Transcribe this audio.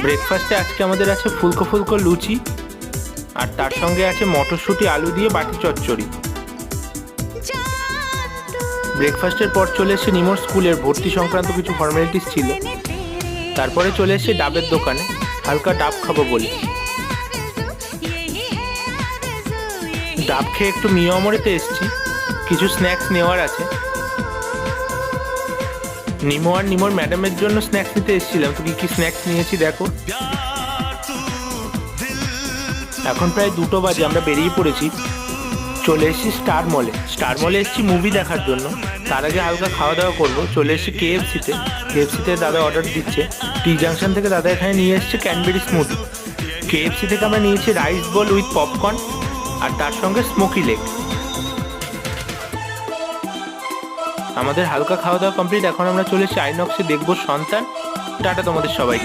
ব্রেকফাস্টে আজকে আমাদের আছে ফুলকো ফুলকো লুচি, আর তার সঙ্গে আছে মটরশুঁটি আলু দিয়ে বাটি চচ্চড়ি। ব্রেকফাস্টের পর চলে এসে নিমোর স্কুলের ভর্তি সংক্রান্ত কিছু ফর্মালিটিস ছিল। তারপরে চলে এসে ডাবের দোকানে হালকা ডাব খাবো বলে। ডাব খেয়ে একটু মিয়ামরিতে এসেছি, কিছু স্ন্যাক্স নেওয়ার আছে। নিমো আর নিমোর ম্যাডামের জন্য স্ন্যাক্স নিতে এসেছিলাম, তো কি স্ন্যাক্স নিয়েছি দেখো। এখন প্রায় 2টো বাজে, আমরা বেরিয়ে পড়েছি। চলে এসেছি স্টার মলে এসেছি মুভি দেখার জন্য। তার আগে হালকা খাওয়া দাওয়া করবো। চলে এসেছি কেএফসিতে দাদা অর্ডার দিচ্ছে। টি জাংশন থেকে দাদা এখানে নিয়ে এসেছে ক্যানবেরি স্মুদি। কেএফসি থেকে আমরা নিয়েছি রাইস বল উইথ পপকর্ন আর তার সঙ্গে স্মোকি লেগ। আমাদের হালকা খাওয়া দাওয়া কমপ্লিট। এখন আমরা চলে এসেছি আইনক্সে দেখবো সন্তান। টাটা তোমাদের সবাই।